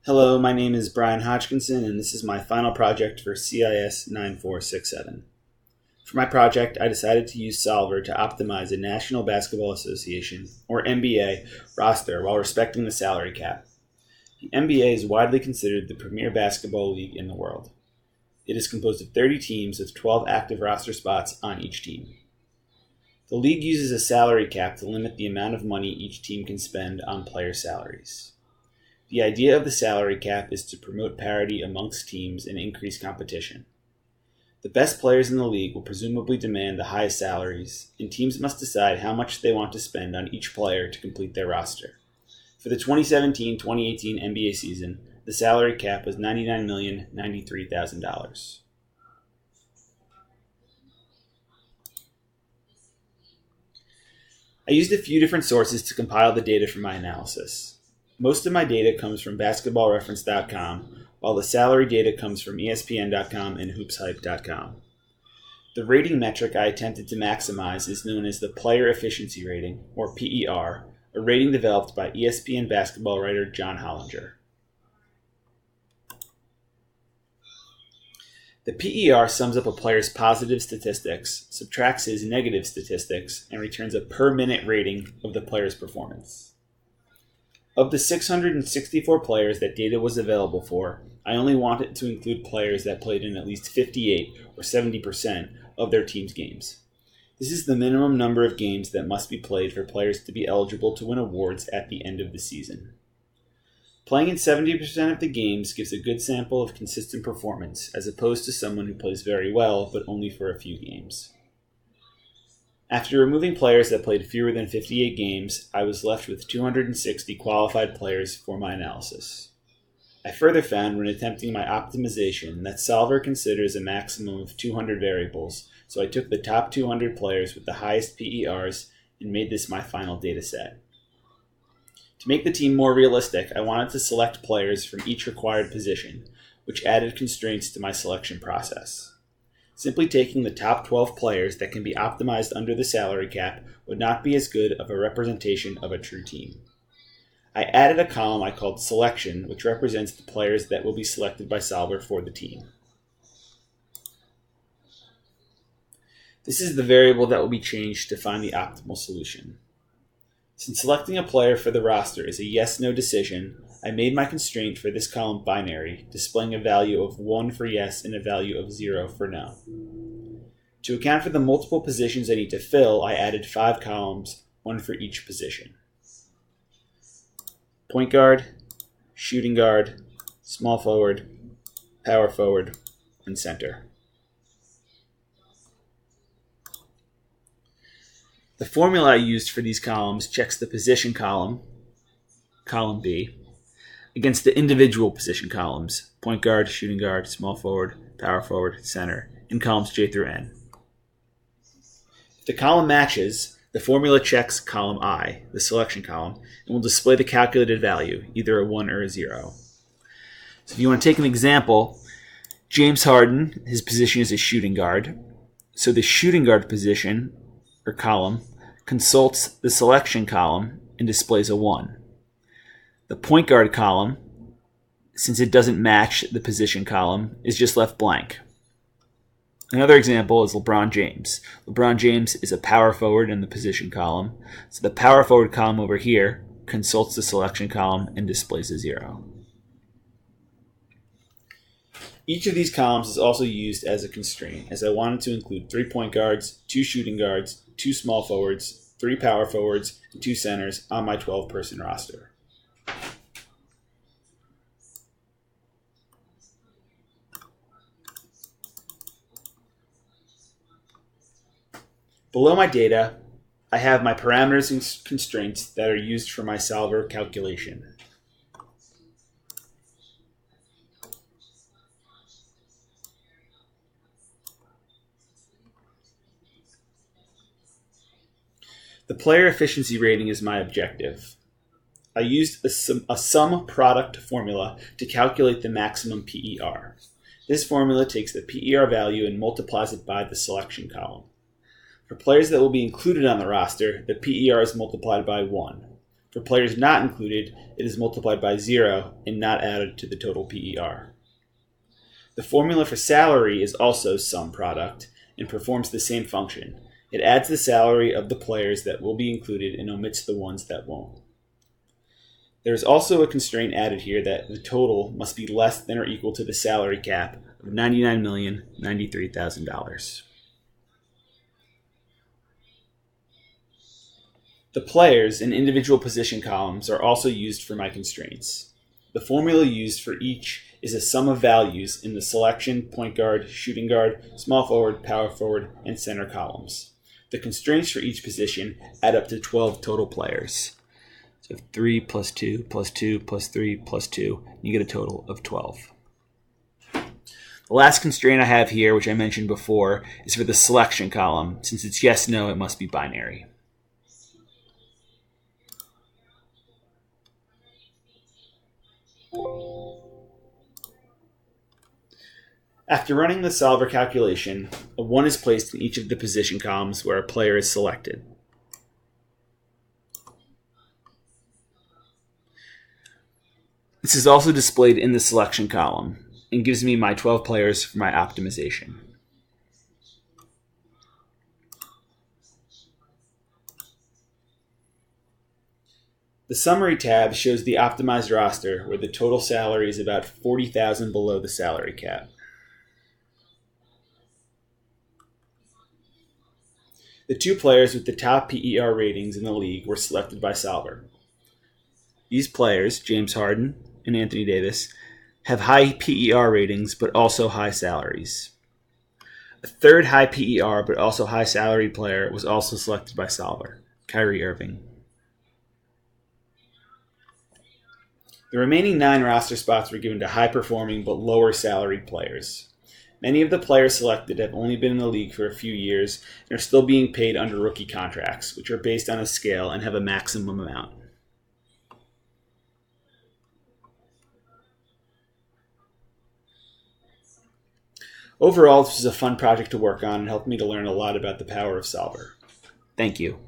Hello, my name is Brian Hodgkinson, and this is my final project for CIS9467. For my project, I decided to use Solver to optimize a National Basketball Association, or NBA, roster while respecting the salary cap. The NBA is widely considered the premier basketball league in the world. It is composed of 30 teams with 12 active roster spots on each team. The league uses a salary cap to limit the amount of money each team can spend on player salaries. The idea of the salary cap is to promote parity amongst teams and increase competition. The best players in the league will presumably demand the highest salaries, and teams must decide how much they want to spend on each player to complete their roster. For the 2017-2018 NBA season, the salary cap was $99,093,000. I used a few different sources to compile the data for my analysis. Most of my data comes from basketballreference.com, while the salary data comes from ESPN.com and hoopshype.com. The rating metric I attempted to maximize is known as the Player Efficiency Rating, or PER, a rating developed by ESPN basketball writer John Hollinger. The PER sums up a player's positive statistics, subtracts his negative statistics, and returns a per-minute rating of the player's performance. Of the 664 players that data was available for, I only wanted to include players that played in at least 58 or 70% of their team's games. This is the minimum number of games that must be played for players to be eligible to win awards at the end of the season. Playing in 70% of the games gives a good sample of consistent performance, as opposed to someone who plays very well but only for a few games. After removing players that played fewer than 58 games, I was left with 260 qualified players for my analysis. I further found when attempting my optimization that Solver considers a maximum of 200 variables, so I took the top 200 players with the highest PERs and made this my final data set. To make the team more realistic, I wanted to select players from each required position, which added constraints to my selection process. Simply taking the top 12 players that can be optimized under the salary cap would not be as good of a representation of a true team. I added a column I called Selection, which represents the players that will be selected by Solver for the team. This is the variable that will be changed to find the optimal solution. Since selecting a player for the roster is a yes-no decision, I made my constraint for this column binary, displaying a value of 1 for yes and a value of 0 for no. To account for the multiple positions I need to fill, I added 5 columns, one for each position. Point guard, shooting guard, small forward, power forward, and center. The formula I used for these columns checks the position column, column B, against the individual position columns, point guard, shooting guard, small forward, power forward, center, in columns J through N. If the column matches, the formula checks column I, the selection column, and will display the calculated value, either a 1 or a 0. So if you want to take an example, James Harden, his position is a shooting guard. So the shooting guard position, or column, consults the selection column and displays a 1. The point guard column, since it doesn't match the position column, is just left blank. Another example is LeBron James. LeBron James is a power forward in the position column, so the power forward column over here consults the selection column and displays a 0. Each of these columns is also used as a constraint, as I wanted to include 3 point guards, 2 shooting guards, 2 small forwards, 3 power forwards, and 2 centers on my 12-person roster. Below my data, I have my parameters and constraints that are used for my Solver calculation. The player efficiency rating is my objective. I used a sum product formula to calculate the maximum PER. This formula takes the PER value and multiplies it by the selection column. For players that will be included on the roster, the PER is multiplied by 1. For players not included, it is multiplied by 0 and not added to the total PER. The formula for salary is also sum product and performs the same function. It adds the salary of the players that will be included and omits the ones that won't. There is also a constraint added here that the total must be less than or equal to the salary cap of $99,093,000. The players and individual position columns are also used for my constraints. The formula used for each is a sum of values in the selection, point guard, shooting guard, small forward, power forward, and center columns. The constraints for each position add up to 12 total players. So 3 plus 2 plus 2 plus 3 plus 2, you get a total of 12. The last constraint I have here, which I mentioned before, is for the selection column. Since it's yes, no, it must be binary. After running the solver calculation, a 1 is placed in each of the position columns where a player is selected. This is also displayed in the selection column and gives me my 12 players for my optimization. The summary tab shows the optimized roster where the total salary is about $40,000 below the salary cap. The 2 players with the top PER ratings in the league were selected by Solver. These players, James Harden and Anthony Davis, have high PER ratings but also high salaries. A third high PER but also high salary player was also selected by Solver, Kyrie Irving. The remaining 9 roster spots were given to high-performing but lower salaried players. Many of the players selected have only been in the league for a few years and are still being paid under rookie contracts, which are based on a scale and have a maximum amount. Overall, this was a fun project to work on and helped me to learn a lot about the power of Solver. Thank you.